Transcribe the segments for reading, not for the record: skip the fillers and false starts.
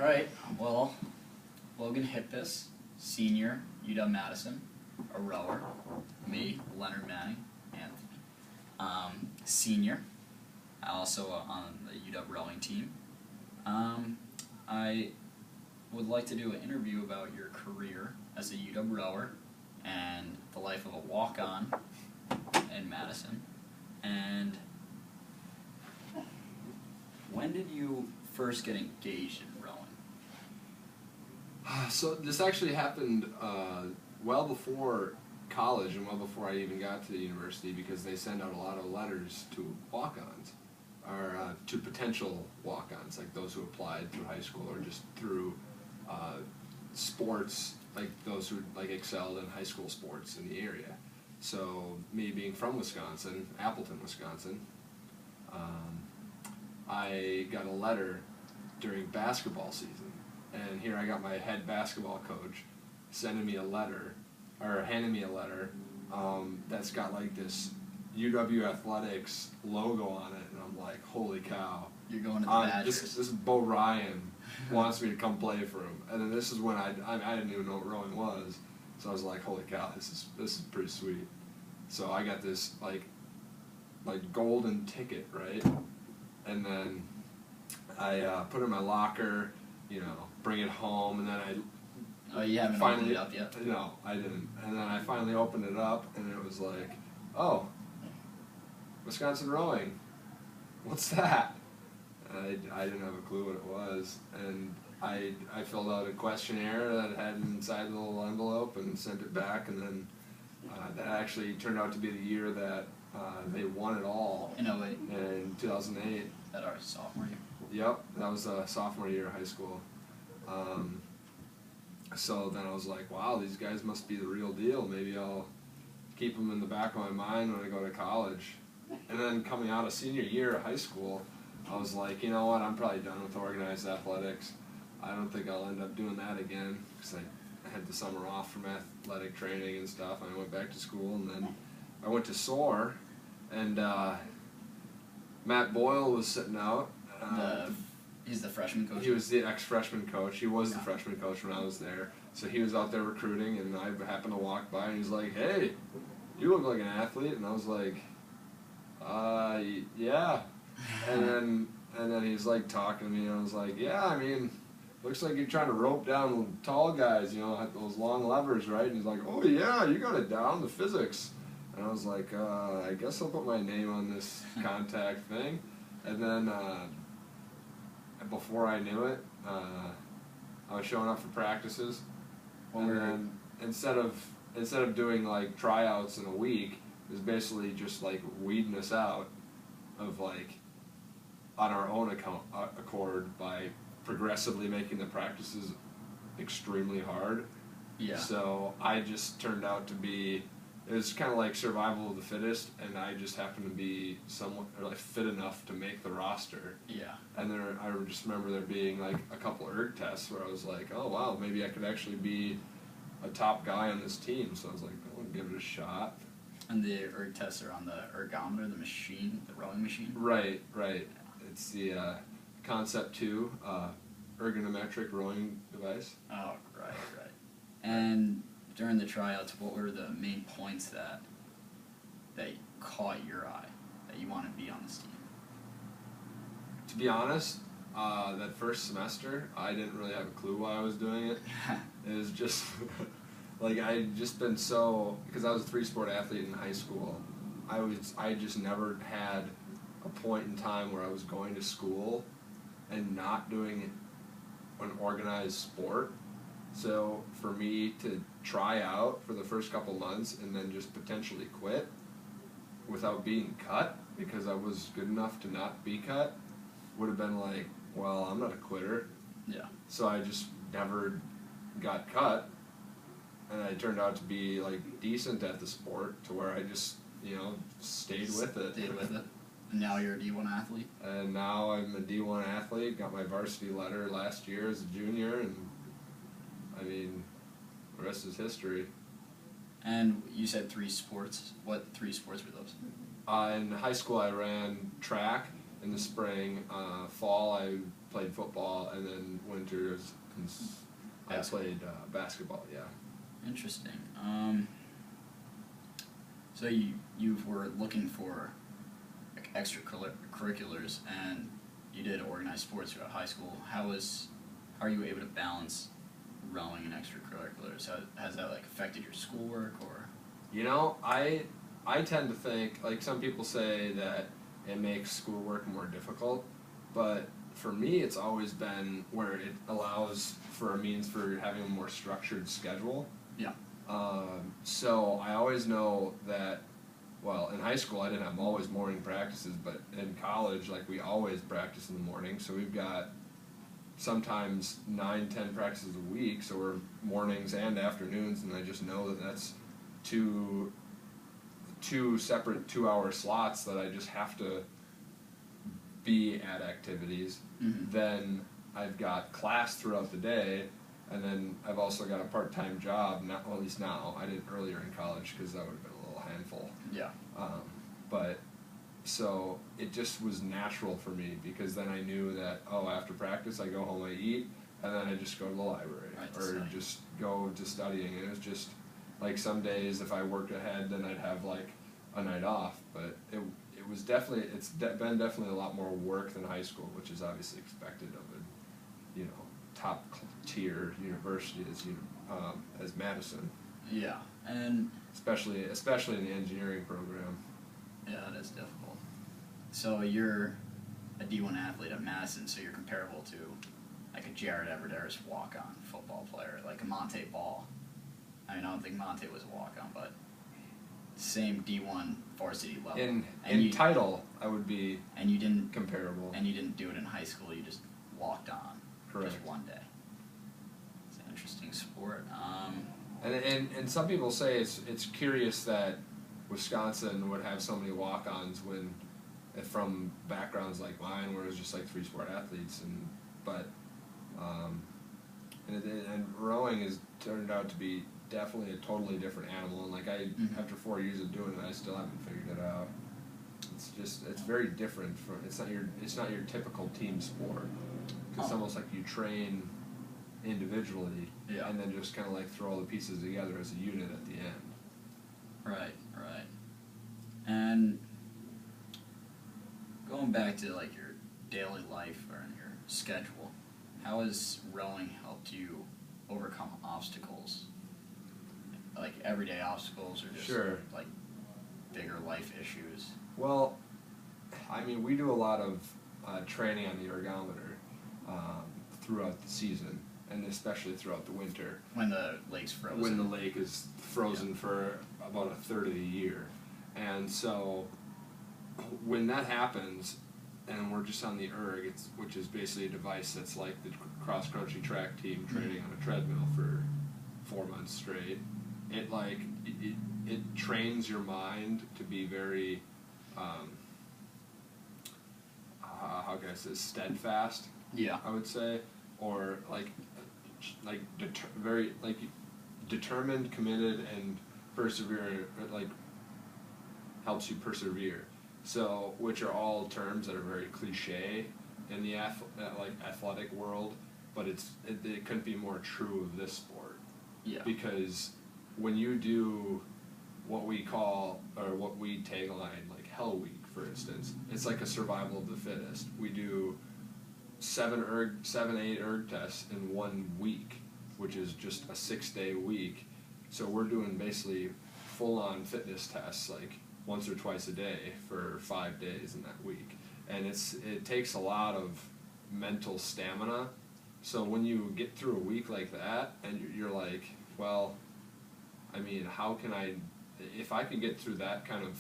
Alright, well, Logan Hippus, senior, UW-Madison, a rower. Me, Leonard Manning, Anthony. Senior, also on the UW rowing team. I would like to do an interview about your career as a UW rower and the life of a walk-on in Madison. And when did you first get engaged in rowing? So this actually happened well before college and well before I even got to the university, because they send out a lot of letters to walk-ons, or to potential walk-ons, like those who applied through high school or just through sports, like those who excelled in high school sports in the area. So me being from Wisconsin, Appleton, Wisconsin, I got a letter during basketball season, and here I got my head basketball coach sending me a letter, or handing me a letter that's got like this UW Athletics logo on it, and I'm like, holy cow. You're going to the Badgers. This is Bo Ryan wants me to come play for him. And then this is when I didn't even know what rowing was, so I was like, holy cow, this is pretty sweet. So I got this like golden ticket, right? And then I put it in my locker, bring it home, and then Oh, you haven't opened it up yet? No, I didn't. And then I finally opened it up, and it was like, oh, Wisconsin rowing. What's that? And I didn't have a clue what it was. And I filled out a questionnaire that I had inside the little envelope and sent it back, and then that actually turned out to be the year that they won it all. In 08? In 2008. That our sophomore year? Yep, that was sophomore year of high school. So then I was like, wow, these guys must be the real deal. Maybe I'll keep them in the back of my mind when I go to college. And then coming out of senior year of high school, I was like, you know what, I'm probably done with organized athletics. I don't think I'll end up doing that again, because I had the summer off from athletic training and stuff, and I went back to school, and then I went to SOAR, and Matt Boyle was sitting out. He's the freshman coach? He was the ex-freshman coach. He was the freshman coach when I was there. So he was out there recruiting, and I happened to walk by, and he's like, hey, you look like an athlete. And I was like, yeah. And then he's like talking to me, and I was like, yeah, I mean, looks like you're trying to rope down tall guys, those long levers, right? And he's like, oh yeah, you got it down, the physics. And I was like, I guess I'll put my name on this contact thing. And then before I knew it, I was showing up for practices, and then instead of doing like tryouts in a week, it was basically just like weeding us out of like on our own accord by progressively making the practices extremely hard. Yeah. So I just turned out to be, it was kind of like survival of the fittest, and I just happened to be somewhat fit enough to make the roster. Yeah. And I just remember there being like a couple erg tests where I was like, oh wow, maybe I could actually be a top guy on this team. So I was like, I'll give it a shot. And the erg tests are on the ergometer, the machine, the rowing machine? Right. It's the Concept 2 ergonometric rowing device. Oh, right. And during the tryouts, what were the main points that caught your eye, that you want to be on this team? To be honest, that first semester, I didn't really have a clue why I was doing it. It was just, like, I'd just been because I was a 3-sport athlete in high school, I just never had a point in time where I was going to school and not doing an organized sport. So for me to try out for the first couple months and then just potentially quit without being cut because I was good enough to not be cut would have been like, well, I'm not a quitter. Yeah. So I just never got cut, and I turned out to be like decent at the sport to where I just stayed with it. And now you're a D1 athlete? And now I'm a D1 athlete, got my varsity letter last year as a junior, and I mean, the rest is history. And you said 3 sports. What 3 sports were those? In high school, I ran track in the spring. Fall, I played football, and then winters I played basketball. Yeah. Interesting. So you were looking for like extracurriculars, and you did organized sports throughout high school. How are you able to balance rowing and extracurriculars? Has that like affected your schoolwork or? You know, I tend to think, like, some people say that it makes schoolwork more difficult, but for me it's always been where it allows for a means for having a more structured schedule. Yeah. So I always know that, well, in high school I didn't have always morning practices, but in college, like, we always practice in the morning, so we've got sometimes 9-10 practices a week, so we're mornings and afternoons, and I just know that that's two separate 2-hour slots that I just have to be at activities. Mm-hmm. Then I've got class throughout the day, and then I've also got a part-time job, well, at least now. I did earlier in college because that would have been a little handful. Yeah. But so it just was natural for me, because then I knew that, after practice I go home, I eat, and then I just go to the library just go to studying. And it was just like, some days if I worked ahead, then I'd have like a night off. But it was definitely, been definitely a lot more work than high school, which is obviously expected of a top tier university as Madison. Yeah, and especially in the engineering program. Yeah, that is difficult. So you're a D1 athlete at Madison, so you're comparable to like a Jared Everderis walk-on football player, like a Monte Ball. I mean, I don't think Monte was a walk-on, but same D1 varsity level. In title, I would be and you didn't comparable. And you didn't do it in high school. You just walked on. Correct. Just one day. It's an interesting sport. And some people say it's curious that Wisconsin would have so many walk-ons from backgrounds like mine, where it was just like 3-sport athletes, and rowing has turned out to be definitely a totally different animal. And like, after 4 years of doing it, I still haven't figured it out. It's very different it's not your typical team sport. It's almost like you train individually, and then just kind of like throw all the pieces together as a unit at the end. Right. And going back to like your daily life or in your schedule, how has rowing helped you overcome obstacles? Like everyday obstacles, or just like bigger life issues? Well, I mean, we do a lot of training on the ergometer throughout the season, and especially throughout the winter. When the lake's frozen. When the lake is frozen for about a third of the year. And so when that happens, and we're just on the erg, which is basically a device that's like the cross-country track team training on a treadmill for 4 months straight, it trains your mind to be very, how can I say, steadfast, I would say, or very determined, committed, and persevere, helps you persevere. So, which are all terms that are very cliche in the athletic world, but it couldn't be more true of this sport. Yeah. Because when you do what we call, or what we tagline, like Hell Week, for instance, it's like a survival of the fittest. We do 7, 8 erg tests in 1 week, which is just a 6-day week. So we're doing basically full-on fitness tests, like once or twice a day for 5 days in that week. And it takes a lot of mental stamina. So when you get through a week like that, and you're like, well, I mean, if I can get through that kind of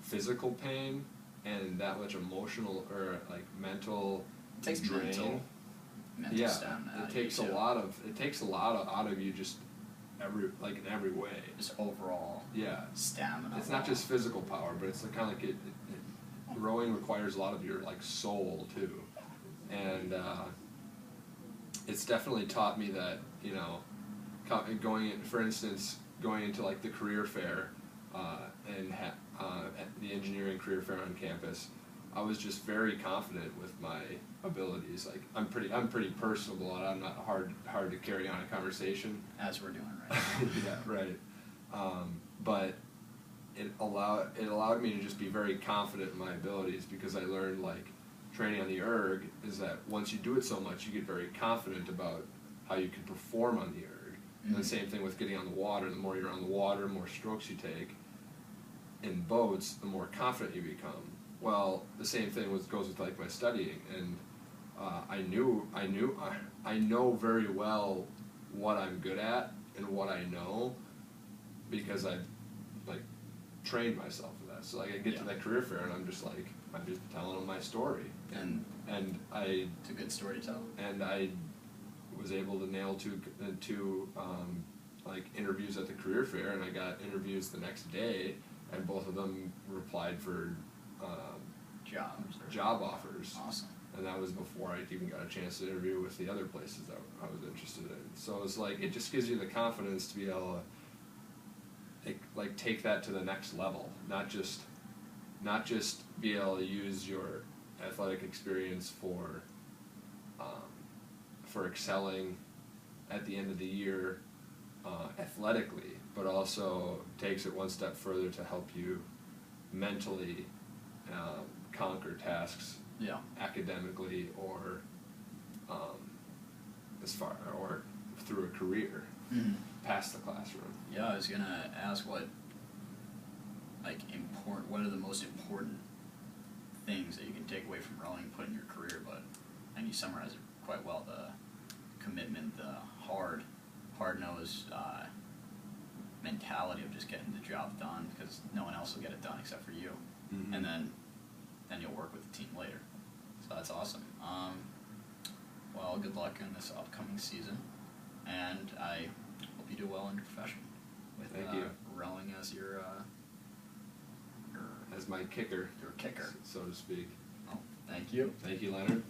physical pain and that much emotional or like mental drain, mental stamina. It takes a lot out of you, just in every way. Just overall stamina. It's not just physical power, but it's kind of like rowing requires a lot of your soul too, and it's definitely taught me that, going into like the career fair and the engineering career fair on campus, I was just very confident with my abilities. Like I'm pretty personable, and I'm not hard to carry on a conversation. As we're doing right now. Yeah, right. But it allowed me to just be very confident in my abilities, because I learned, like, training on the erg is that once you do it so much, you get very confident about how you can perform on the erg. And the same thing with getting on the water. The more you're on the water, the more strokes you take in boats, the more confident you become. Well, the same thing goes with, like, my studying, and I know very well what I'm good at and what I know, because I've, like, trained myself for that. So, like, I get to that career fair and I'm just telling them my story, and it's a good story to tell. And I was able to nail two like, interviews at the career fair, and I got interviews the next day, and both of them replied for job offers. Awesome. And that was before I even got a chance to interview with the other places that I was interested in. So it's like, it just gives you the confidence to be able to, like, take that to the next level. Not just be able to use your athletic experience for excelling at the end of the year athletically, but also takes it one step further to help you mentally conquer tasks academically or through a career past the classroom. Yeah, I was gonna ask what are the most important things that you can take away from rowing and put in your career, and you summarized it quite well: the commitment, the hard-nosed mentality of just getting the job done, because no one else will get it done except for you, and then you'll work with the team later. So that's awesome. Well, good luck in this upcoming season, and I hope you do well in your profession with rowing as your as my kicker, your kicker, so to speak. Oh, thank you. Thank you, Leonard.